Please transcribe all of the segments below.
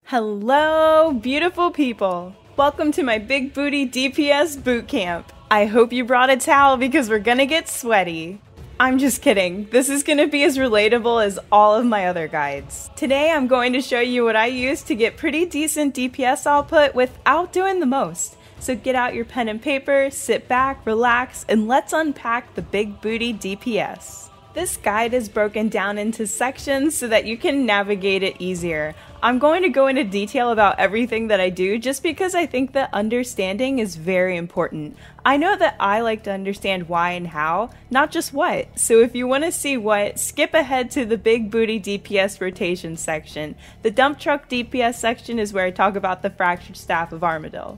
Hello, beautiful people. Welcome to my Big Booty DPS boot camp. I hope you brought a towel because we're gonna get sweaty. I'm just kidding. This is gonna be as relatable as all of my other guides. Today I'm going to show you what I use to get pretty decent DPS output without doing the most. So get out your pen and paper, sit back, relax, and let's unpack the Big Booty DPS. This guide is broken down into sections so that you can navigate it easier. I'm going to go into detail about everything that I do just because I think that understanding is very important. I know that I like to understand why and how, not just what. So if you want to see what, skip ahead to the Big Booty DPS rotation section. The Dump Truck DPS section is where I talk about the Fractured Staff of Armadillo.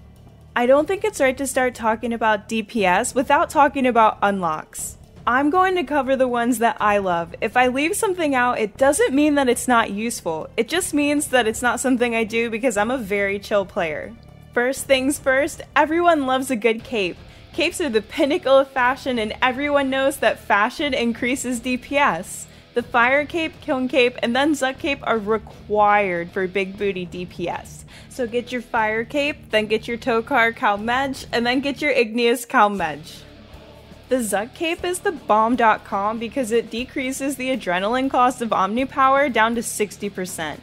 I don't think it's right to start talking about DPS without talking about unlocks. I'm going to cover the ones that I love. If I leave something out, it doesn't mean that it's not useful. It just means that it's not something I do because I'm a very chill player. First things first, everyone loves a good cape. Capes are the pinnacle of fashion, and everyone knows that fashion increases DPS. The Fire Cape, Kiln Cape, and then Zuck Cape are required for Big Booty DPS. So get your Fire Cape, then get your Tokar Kalmej, and then get your Igneous Kalmej. The Zuck Cape is the bomb.com because it decreases the adrenaline cost of Omni Power down to 60%.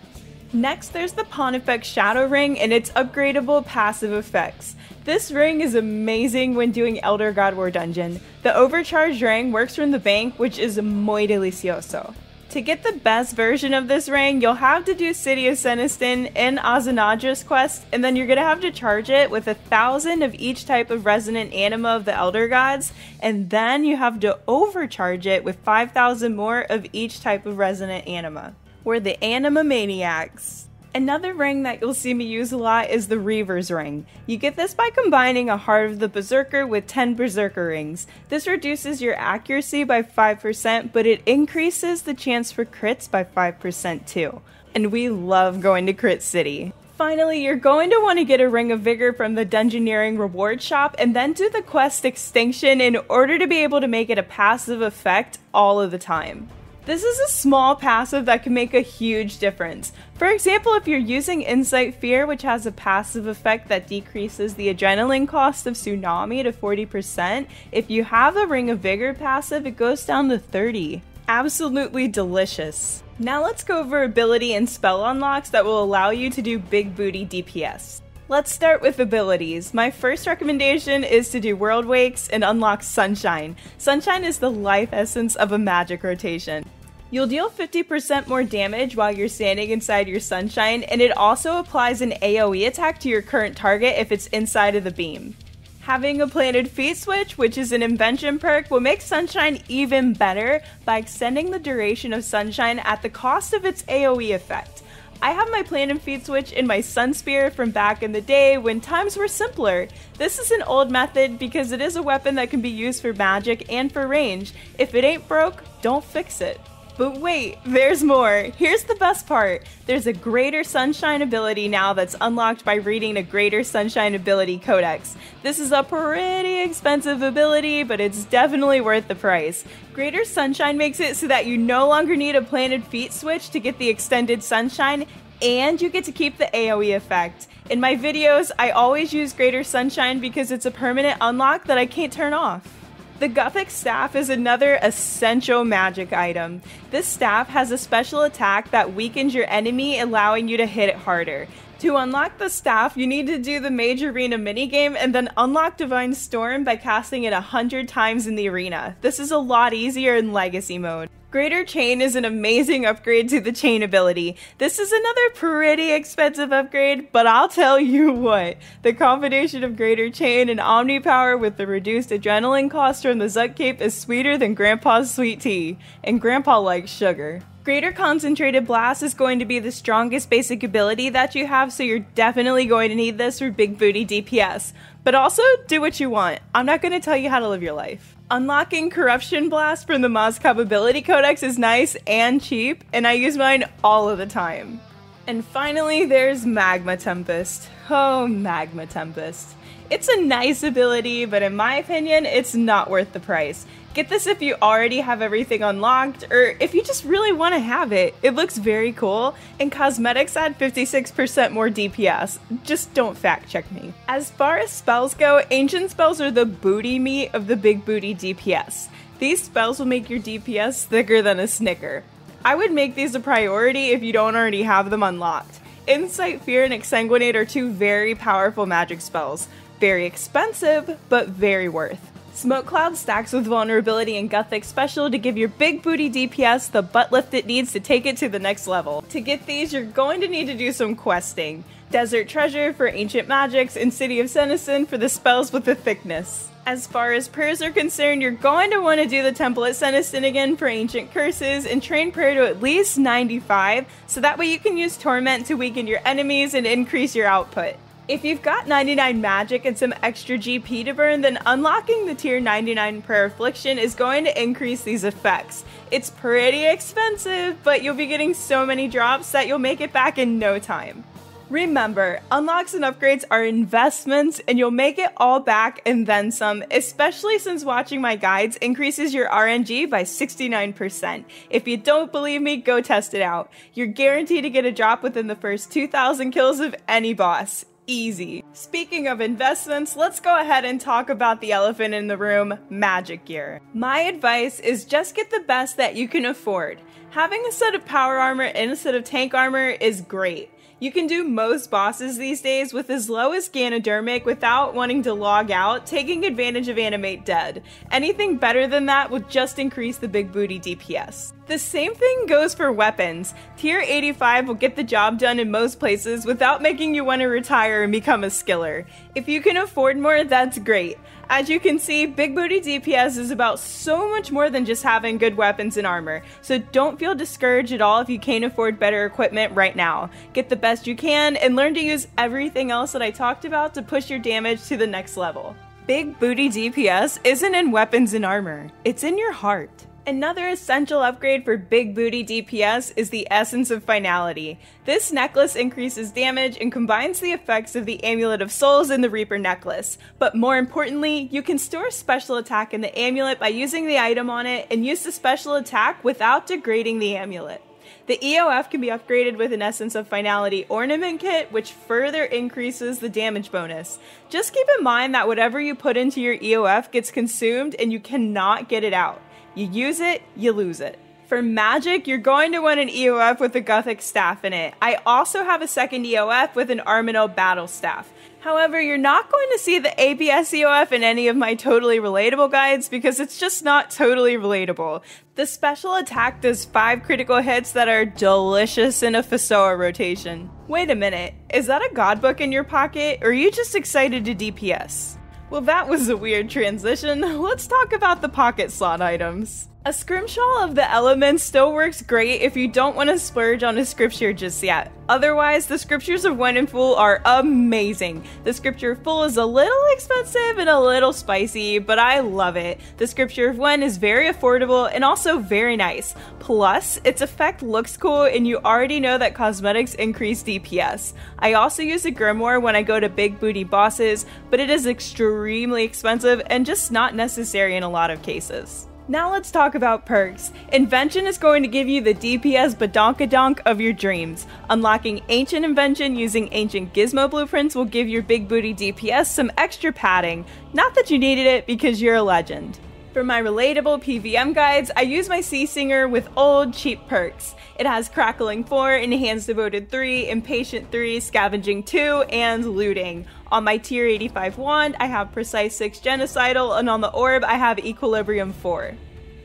Next, there's the Pontifex Shadow Ring and its upgradable passive effects. This ring is amazing when doing Elder God War Dungeon. The overcharged ring works from the bank, which is muy delicioso. To get the best version of this ring, you'll have to do City of Senistin in Azanadra's quest, and then you're going to have to charge it with 1,000 of each type of resonant anima of the Elder Gods, and then you have to overcharge it with 5,000 more of each type of resonant anima. We're the Anima Maniacs. Another ring that you'll see me use a lot is the Reaver's Ring. You get this by combining a Heart of the Berserker with 10 Berserker Rings. This reduces your accuracy by 5%, but it increases the chance for crits by 5% too. And we love going to Crit City. Finally, you're going to want to get a Ring of Vigor from the Dungeoneering reward shop and then do the quest Extinction in order to be able to make it a passive effect all of the time. This is a small passive that can make a huge difference. For example, if you're using Insight Fear, which has a passive effect that decreases the adrenaline cost of Tsunami to 40%, if you have a Ring of Vigor passive, it goes down to 30. Absolutely delicious. Now let's go over ability and spell unlocks that will allow you to do Big Booty DPS. Let's start with abilities. My first recommendation is to do World Wakes and unlock Sunshine. Sunshine is the life essence of a magic rotation. You'll deal 50% more damage while you're standing inside your Sunshine, and it also applies an AoE attack to your current target if it's inside of the beam. Having a planted feet switch, which is an invention perk, will make Sunshine even better by extending the duration of Sunshine at the cost of its AoE effect. I have my planted feet switch in my Sun Spear from back in the day when times were simpler. This is an old method because it is a weapon that can be used for magic and for range. If it ain't broke, don't fix it. But wait, there's more. Here's the best part. There's a Greater Sunshine ability now that's unlocked by reading a Greater Sunshine Ability Codex. This is a pretty expensive ability, but it's definitely worth the price. Greater Sunshine makes it so that you no longer need a planted feet switch to get the extended Sunshine, and you get to keep the AoE effect. In my videos, I always use Greater Sunshine because it's a permanent unlock that I can't turn off. The Gothic Staff is another essential magic item. This staff has a special attack that weakens your enemy, allowing you to hit it harder. To unlock the staff, you need to do the Mage Arena minigame and then unlock Divine Storm by casting it 100 times in the arena. This is a lot easier in Legacy mode. Greater Chain is an amazing upgrade to the Chain ability. This is another pretty expensive upgrade, but I'll tell you what, the combination of Greater Chain and Omni Power with the reduced adrenaline cost from the Zuck Cape is sweeter than Grandpa's sweet tea, and Grandpa likes sugar. Greater Concentrated Blast is going to be the strongest basic ability that you have, so you're definitely going to need this for Big Booty DPS. But also, do what you want. I'm not going to tell you how to live your life. Unlocking Corruption Blast from the Mozcop Ability Codex is nice and cheap, and I use mine all of the time. And finally, there's Magma Tempest. Oh, Magma Tempest. It's a nice ability, but in my opinion, it's not worth the price. Get this if you already have everything unlocked, or if you just really want to have it. It looks very cool, and cosmetics add 56% more DPS. Just don't fact check me. As far as spells go, ancient spells are the booty meat of the big booty DPS. These spells will make your DPS thicker than a Snicker. I would make these a priority if you don't already have them unlocked. Insight, Fear, and Exsanguinate are two very powerful magic spells. Very expensive, but very worth. Smoke Cloud stacks with Vulnerability and Gothic Special to give your big booty DPS the butt lift it needs to take it to the next level. To get these, you're going to need to do some questing. Desert Treasure for Ancient Magics and City of Senesin for the spells with the thickness. As far as prayers are concerned, you're going to want to do the Temple at Senesin again for Ancient Curses and train prayer to at least 95, so that way you can use Torment to weaken your enemies and increase your output. If you've got 99 magic and some extra GP to burn, then unlocking the tier 99 Prayer Affliction is going to increase these effects. It's pretty expensive, but you'll be getting so many drops that you'll make it back in no time. Remember, unlocks and upgrades are investments, and you'll make it all back and then some, especially since watching my guides increases your RNG by 69%. If you don't believe me, go test it out. You're guaranteed to get a drop within the first 2,000 kills of any boss. Easy. Speaking of investments, let's go ahead and talk about the elephant in the room, magic gear. My advice is just get the best that you can afford. Having a set of power armor and a set of tank armor is great. You can do most bosses these days with as low as Ganodermic without wanting to log out, taking advantage of Animate Dead. Anything better than that will just increase the big booty DPS. The same thing goes for weapons. Tier 85 will get the job done in most places without making you want to retire and become a skiller. If you can afford more, that's great. As you can see, big booty DPS is about so much more than just having good weapons and armor, so don't feel discouraged at all if you can't afford better equipment right now. Get the best you can and learn to use everything else that I talked about to push your damage to the next level. Big booty DPS isn't in weapons and armor, it's in your heart. Another essential upgrade for big booty DPS is the Essence of Finality. This necklace increases damage and combines the effects of the Amulet of Souls and the Reaper necklace. But more importantly, you can store special attack in the amulet by using the item on it and use the special attack without degrading the amulet. The EOF can be upgraded with an Essence of Finality ornament kit, which further increases the damage bonus. Just keep in mind that whatever you put into your EOF gets consumed and you cannot get it out. You use it, you lose it. For magic, you're going to want an EOF with a Gothic staff in it. I also have a second EOF with an Armour battle staff. However, you're not going to see the ABS EOF in any of my totally relatable guides because it's just not totally relatable. The special attack does 5 critical hits that are delicious in a FSOA rotation. Wait a minute, is that a god book in your pocket, or are you just excited to DPS? Well, that was a weird transition. Let's talk about the pocket slot items. A scrimshaw of the elements still works great if you don't want to splurge on a scripture just yet. Otherwise, the scriptures of Wen and Fool are amazing. The scripture of Fool is a little expensive and a little spicy, but I love it. The scripture of Wen is very affordable and also very nice. Plus, its effect looks cool and you already know that cosmetics increase DPS. I also use a grimoire when I go to big booty bosses, but it is extremely expensive and just not necessary in a lot of cases. Now let's talk about perks. Invention is going to give you the DPS badonkadonk of your dreams. Unlocking Ancient Invention using Ancient Gizmo Blueprints will give your big booty DPS some extra padding. Not that you needed it because you're a legend. For my relatable PVM guides, I use my Sea Singer with old, cheap perks. It has Crackling 4, Enhanced Devoted 3, Impatient 3, Scavenging 2, and Looting. On my tier 85 wand, I have Precise 6 Genocidal, and on the orb, I have Equilibrium 4.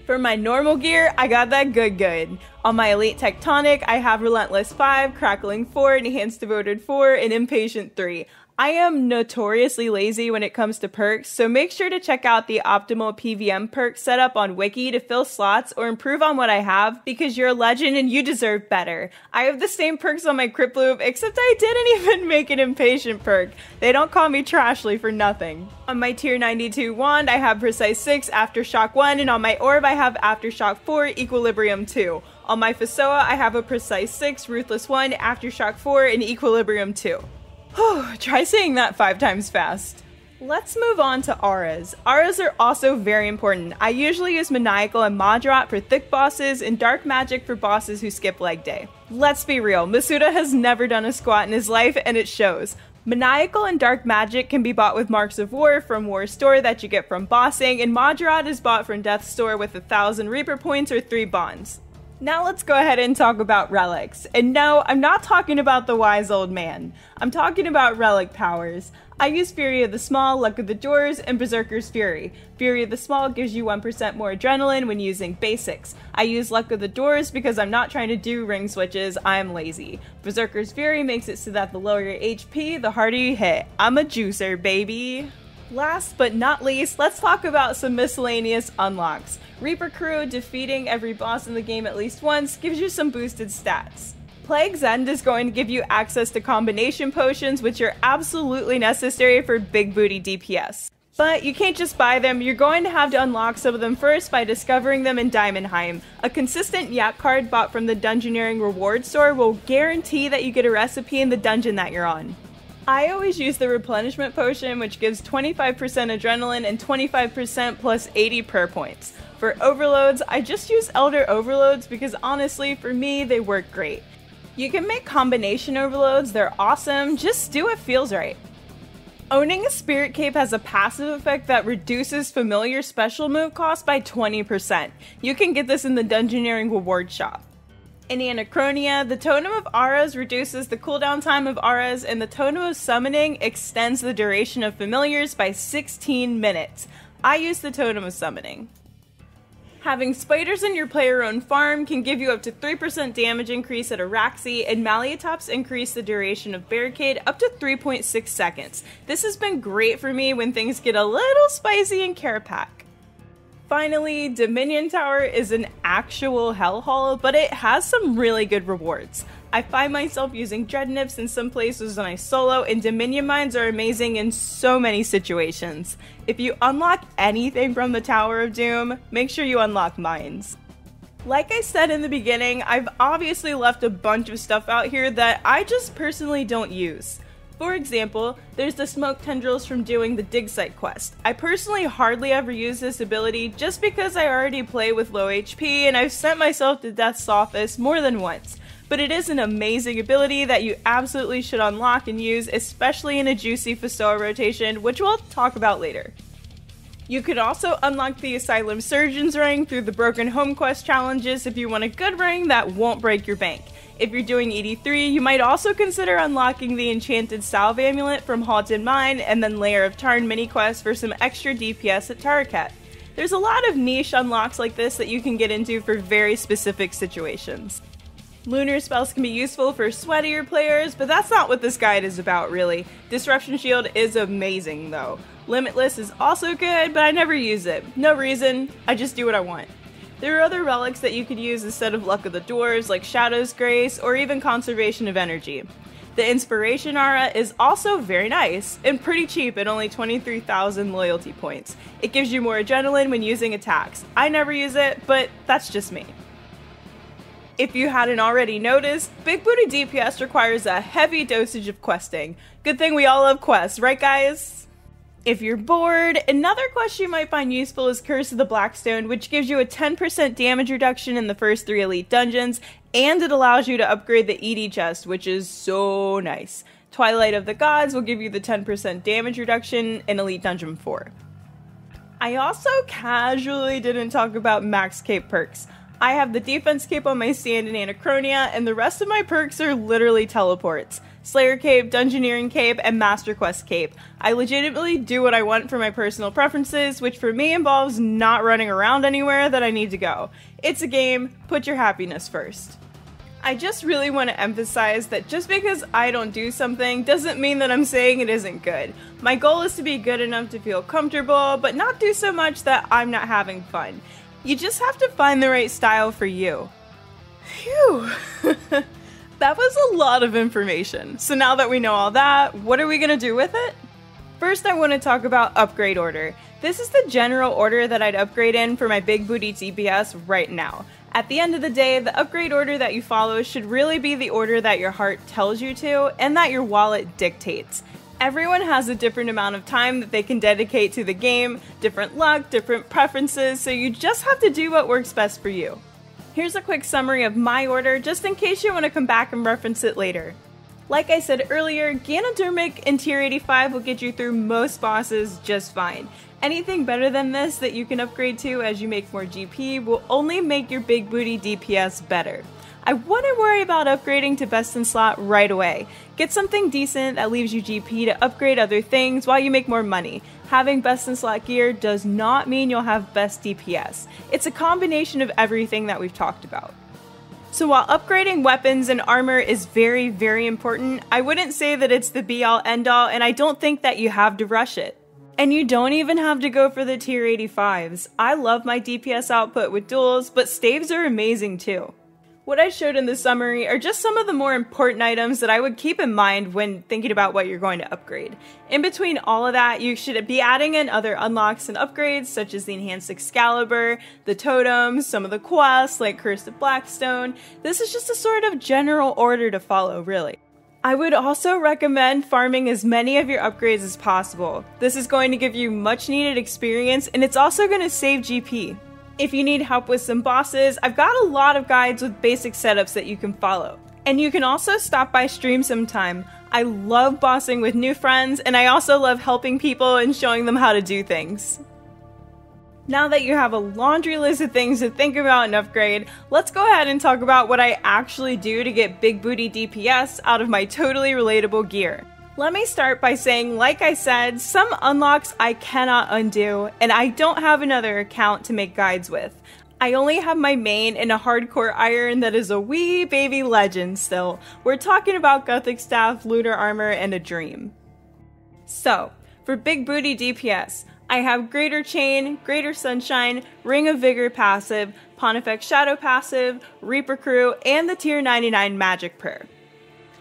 For my normal gear, I got that good. On my Elite Tectonic, I have Relentless 5, Crackling 4, Enhanced Devoted 4, and Impatient 3. I am notoriously lazy when it comes to perks, so make sure to check out the optimal PVM perk setup on Wiki to fill slots or improve on what I have, because you're a legend and you deserve better. I have the same perks on my Crypt Loop, except I didn't even make an Impatient perk. They don't call me Trashly for nothing. On my tier 92 wand, I have Precise 6, Aftershock 1, and on my orb I have Aftershock 4, Equilibrium 2. On my FSOA, I have a Precise 6, Ruthless 1, Aftershock 4, and Equilibrium 2. Try saying that 5 times fast. Let's move on to auras. Auras are also very important. I usually use Maniacal and Moderate for thick bosses and Dark Magic for bosses who skip leg day. Let's be real, Masuda has never done a squat in his life and it shows. Maniacal and Dark Magic can be bought with Marks of War from War Store that you get from bossing, and Moderate is bought from Death Store with 1,000 Reaper points or 3 bonds. Now let's go ahead and talk about relics. And no, I'm not talking about the wise old man. I'm talking about relic powers. I use Fury of the Small, Luck of the Doors, and Berserker's Fury. Fury of the Small gives you 1% more adrenaline when using basics. I use Luck of the Doors because I'm not trying to do ring switches, I'm lazy. Berserker's Fury makes it so that the lower your HP, the harder you hit. I'm a juicer, baby. Last but not least, let's talk about some miscellaneous unlocks. Reaper Crew, defeating every boss in the game at least once, gives you some boosted stats. Plague's End is going to give you access to combination potions, which are absolutely necessary for big booty DPS. But you can't just buy them, you're going to have to unlock some of them first by discovering them in Diamondheim. A consistent Yak card bought from the Dungeoneering reward store will guarantee that you get a recipe in the dungeon that you're on. I always use the replenishment potion, which gives 25% adrenaline and 25% plus 80 prayer points. For overloads, I just use Elder Overloads because honestly, for me, they work great. You can make combination overloads, they're awesome, just do what feels right. Owning a Spirit Cape has a passive effect that reduces familiar special move cost by 20%. You can get this in the Dungeoneering reward shop. In Anachronia, the Totem of Auras reduces the cooldown time of auras, and the Totem of Summoning extends the duration of familiars by 16 minutes. I use the Totem of Summoning. Having spiders in your player-owned farm can give you up to 3% damage increase at Araxi, and Maliatops increase the duration of Barricade up to 3.6 seconds. This has been great for me when things get a little spicy in Carapac. Finally, Dominion Tower is an actual hellhole, but it has some really good rewards. I find myself using Dreadnips in some places when I solo, and Dominion Mines are amazing in so many situations. If you unlock anything from the Tower of Doom, make sure you unlock Mines. Like I said in the beginning, I've obviously left a bunch of stuff out here that I just personally don't use. For example, there's the Smoke Tendrils from doing the Dig Site quest. I personally hardly ever use this ability just because I already play with low HP and I've sent myself to Death's Office more than once. But it is an amazing ability that you absolutely should unlock and use, especially in a juicy FSOA rotation, which we'll talk about later. You could also unlock the Asylum Surgeon's ring through the Broken Home quest challenges if you want a good ring that won't break your bank. If you're doing 83, you might also consider unlocking the Enchanted Salve Amulet from Haunted Mine and then Lair of Tarn mini quest for some extra DPS at Taraket. There's a lot of niche unlocks like this that you can get into for very specific situations. Lunar spells can be useful for sweatier players, but that's not what this guide is about really. Disruption Shield is amazing though. Limitless is also good, but I never use it. No reason, I just do what I want. There are other relics that you could use instead of Luck of the Dwarves like Shadow's Grace or even Conservation of Energy. The Inspiration Aura is also very nice and pretty cheap at only 23,000 loyalty points. It gives you more adrenaline when using attacks. I never use it, but that's just me. If you hadn't already noticed, Big Booty DPS requires a heavy dosage of questing. Good thing we all love quests, right guys? If you're bored, another quest you might find useful is Curse of the Blackstone, which gives you a 10% damage reduction in the first 3 elite dungeons, and it allows you to upgrade the ED chest, which is so nice. Twilight of the Gods will give you the 10% damage reduction in Elite Dungeon 4. I also casually didn't talk about max cape perks. I have the defense cape on my stand in Anachronia, and the rest of my perks are literally teleports. Slayer Cape, Dungeoneering Cape, and Master Quest Cape. I legitimately do what I want for my personal preferences, which for me involves not running around anywhere that I need to go. It's a game, put your happiness first. I just really want to emphasize that just because I don't do something doesn't mean that I'm saying it isn't good. My goal is to be good enough to feel comfortable, but not do so much that I'm not having fun. You just have to find the right style for you. Phew. That was a lot of information. So now that we know all that, what are we gonna do with it? First, I want to talk about upgrade order. This is the general order that I'd upgrade in for my Big Booty DPS right now. At the end of the day, the upgrade order that you follow should really be the order that your heart tells you to and that your wallet dictates. Everyone has a different amount of time that they can dedicate to the game, different luck, different preferences, so you just have to do what works best for you. Here's a quick summary of my order, just in case you want to come back and reference it later. Like I said earlier, Ganodermic in tier 85 will get you through most bosses just fine. Anything better than this that you can upgrade to as you make more GP will only make your big booty DPS better. I wouldn't worry about upgrading to best in slot right away. Get something decent that leaves you GP to upgrade other things while you make more money. Having best in slot gear does not mean you'll have best DPS. It's a combination of everything that we've talked about. So while upgrading weapons and armor is very, very important, I wouldn't say that it's the be-all end-all, and I don't think that you have to rush it. And you don't even have to go for the tier 85s. I love my DPS output with duels, but staves are amazing too. What I showed in the summary are just some of the more important items that I would keep in mind when thinking about what you're going to upgrade. In between all of that, you should be adding in other unlocks and upgrades such as the Enhanced Excalibur, the totems, some of the quests like Curse of Blackstone. This is just a sort of general order to follow, really. I would also recommend farming as many of your upgrades as possible. This is going to give you much needed experience, and it's also going to save GP. If you need help with some bosses, I've got a lot of guides with basic setups that you can follow. And you can also stop by stream sometime. I love bossing with new friends, and I also love helping people and showing them how to do things. Now that you have a laundry list of things to think about and upgrade, let's go ahead and talk about what I actually do to get big booty DPS out of my totally relatable gear. Let me start by saying, like I said, some unlocks I cannot undo, and I don't have another account to make guides with. I only have my main and a hardcore iron that is a wee baby legend still. We're talking about Gothic Staff, Lunar Armor, and a Dream. So, for big booty DPS, I have Greater Chain, Greater Sunshine, Ring of Vigor passive, Pontifex Shadow passive, Reaper Crew, and the tier 99 Magic Prayer.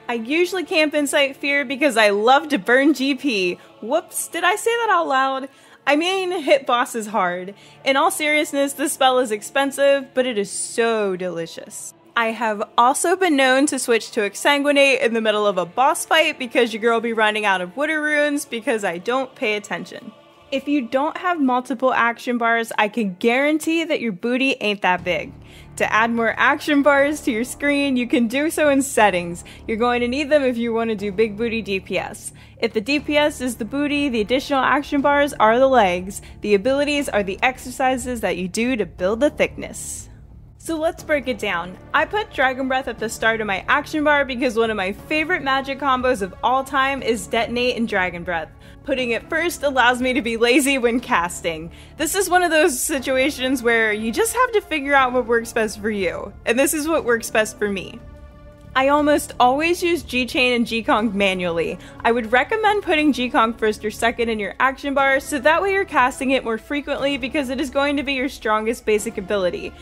I usually camp Insight Fear because I love to burn GP. Whoops, did I say that out loud? I mean, hit bosses hard. In all seriousness, this spell is expensive, but it is so delicious. I have also been known to switch to Exsanguinate in the middle of a boss fight because your girl will be running out of Water Runes because I don't pay attention. If you don't have multiple action bars, I can guarantee that your booty ain't that big. To add more action bars to your screen, you can do so in settings. You're going to need them if you want to do big booty DPS. If the DPS is the booty, the additional action bars are the legs. The abilities are the exercises that you do to build the thickness. So let's break it down. I put Dragon Breath at the start of my action bar because one of my favorite magic combos of all time is Detonate and Dragon Breath. Putting it first allows me to be lazy when casting. This is one of those situations where you just have to figure out what works best for you, and this is what works best for me. I almost always use G-Chain and G-Kong manually. I would recommend putting G-Kong first or second in your action bar so that way you're casting it more frequently because it is going to be your strongest basic ability.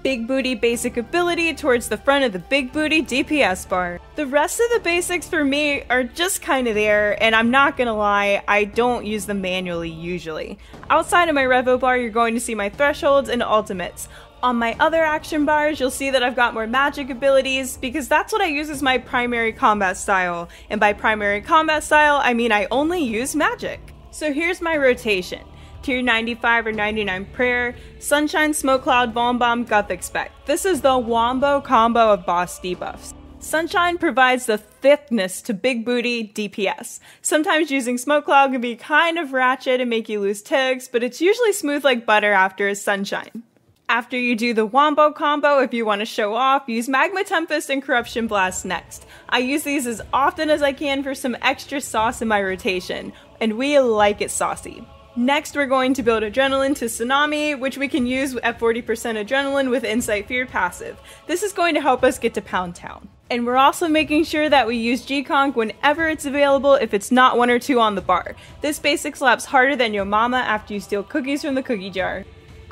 Big booty basic ability towards the front of the big booty DPS bar. The rest of the basics for me are just kind of there, and I'm not gonna lie, I don't use them manually usually. Outside of my Revo bar, you're going to see my thresholds and ultimates. On my other action bars, you'll see that I've got more magic abilities because that's what I use as my primary combat style. And by primary combat style, I mean I only use magic. So here's my rotation. Tier 95 or 99 Prayer, Sunshine, Smoke Cloud, Bomb Bomb, Gothic Spec. This is the wombo combo of boss debuffs. Sunshine provides the thickness to big booty DPS. Sometimes using Smoke Cloud can be kind of ratchet and make you lose ticks, but it's usually smooth like butter after a Sunshine. After you do the wombo combo, if you want to show off, use Magma Tempest and Corruption Blast next. I use these as often as I can for some extra sauce in my rotation, and we like it saucy. Next, we're going to build Adrenaline to Tsunami, which we can use at 40% Adrenaline with Insight Fear passive. This is going to help us get to Pound Town. And we're also making sure that we use G-Kong whenever it's available if it's not 1 or 2 on the bar. This basic slaps harder than your mama after you steal cookies from the cookie jar.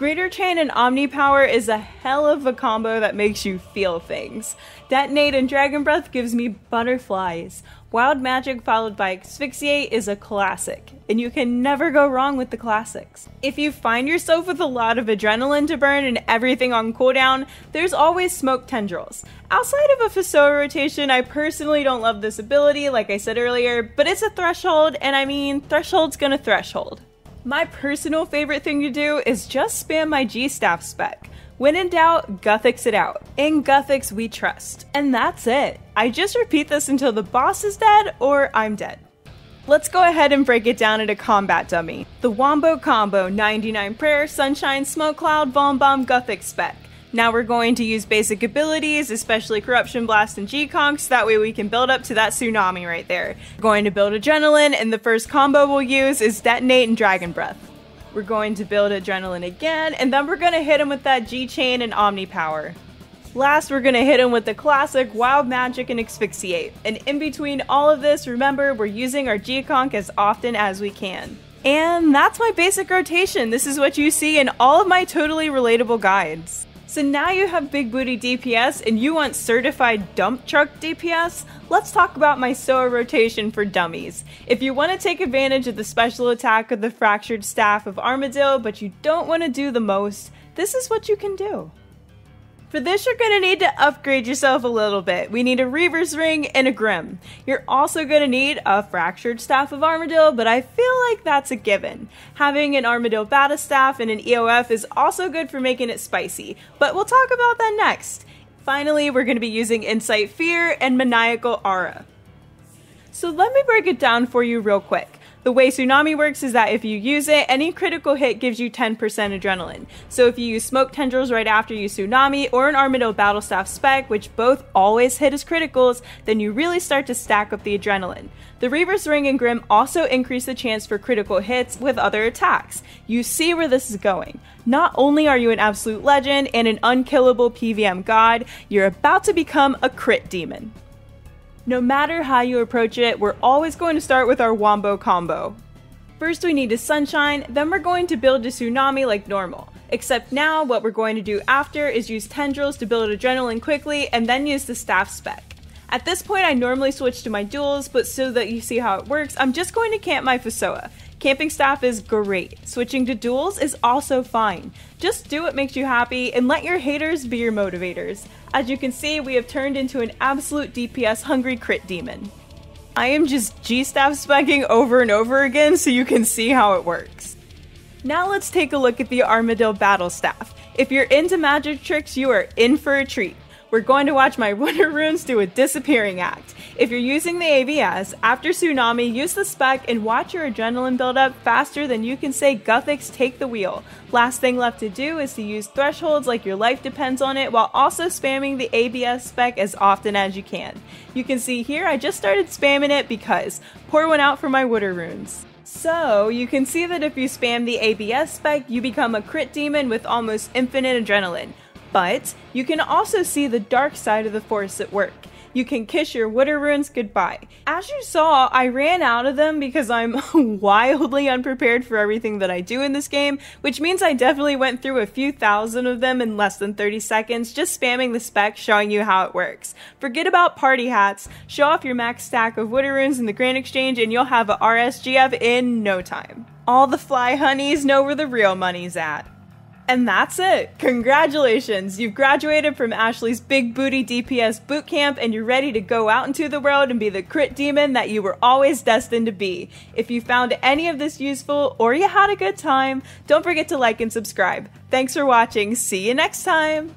Greater Chain and Omni Power is a hell of a combo that makes you feel things. Detonate and Dragon Breath gives me butterflies. Wild Magic followed by Asphyxiate is a classic, and you can never go wrong with the classics. If you find yourself with a lot of adrenaline to burn and everything on cooldown, there's always Smoke Tendrils. Outside of a FSOA rotation, I personally don't love this ability, like I said earlier, but it's a threshold, and I mean, threshold's gonna threshold. My personal favorite thing to do is just spam my G-Staff spec. When in doubt, Guthix it out. In Guthix we trust. And that's it. I just repeat this until the boss is dead or I'm dead. Let's go ahead and break it down into combat dummy. The Wombo Combo 99 Prayer, Sunshine, Smoke Cloud, Vom Bomb, Guthix spec. Now we're going to use basic abilities, especially Corruption Blast and G-Conk, so that way we can build up to that tsunami right there. We're going to build Adrenaline, and the first combo we'll use is Detonate and Dragon Breath. We're going to build Adrenaline again, and then we're going to hit him with that G-Chain and Omni Power. Last, we're going to hit him with the classic Wild Magic and Asphyxiate. And in between all of this, remember, we're using our G-Conk as often as we can. And that's my basic rotation. This is what you see in all of my totally relatable guides. So now you have Big Booty DPS and you want certified dump truck DPS? Let's talk about my SOA rotation for dummies. If you want to take advantage of the special attack of the Fractured Staff of Armadillo, but you don't want to do the most, this is what you can do. For this, you're going to need to upgrade yourself a little bit. We need a Reaver's Ring and a Grim. You're also going to need a Fractured Staff of Armadillo, but I feel like that's a given. Having an Armadillo Battle Staff and an EOF is also good for making it spicy, but we'll talk about that next. Finally, we're going to be using Insight Fear and Maniacal Aura. So let me break it down for you real quick. The way Tsunami works is that if you use it, any critical hit gives you 10% adrenaline. So if you use Smoke Tendrils right after you Tsunami, or an Armadillo Battle Staff spec, which both always hit as criticals, then you really start to stack up the adrenaline. The Reaver's Ring and Grim also increase the chance for critical hits with other attacks. You see where this is going. Not only are you an absolute legend and an unkillable PVM god, you're about to become a crit demon. No matter how you approach it, we're always going to start with our Wombo Combo. First we need a Sunshine, then we're going to build a Tsunami like normal. Except now, what we're going to do after is use Tendrils to build Adrenaline quickly, and then use the Staff spec. At this point I normally switch to my duels, but so that you see how it works, I'm just going to camp my FSOA. Camping Staff is great. Switching to duels is also fine. Just do what makes you happy and let your haters be your motivators. As you can see, we have turned into an absolute DPS hungry crit demon. I am just G-Staff specking over and over again so you can see how it works. Now let's take a look at the Armadillo Battle Staff. If you're into magic tricks, you are in for a treat. We're going to watch my Wonder Runes do a disappearing act. If you're using the ABS, after Tsunami, use the spec and watch your adrenaline build up faster than you can say Guthix take the wheel. Last thing left to do is to use thresholds like your life depends on it, while also spamming the ABS spec as often as you can. You can see here I just started spamming it because pour one out for my Wonder Runes. So you can see that if you spam the ABS spec, you become a crit demon with almost infinite adrenaline. But you can also see the dark side of the force at work. You can kiss your Wonder Runes goodbye. As you saw, I ran out of them because I'm wildly unprepared for everything that I do in this game, which means I definitely went through a few thousand of them in less than 30 seconds, just spamming the spec showing you how it works. Forget about party hats, show off your max stack of Wonder Runes in the Grand Exchange and you'll have a RSGF in no time. All the fly honeys know where the real money's at. And that's it! Congratulations! You've graduated from Ashley's Big Booty DPS bootcamp and you're ready to go out into the world and be the crit demon that you were always destined to be. If you found any of this useful or you had a good time, don't forget to like and subscribe. Thanks for watching, see you next time!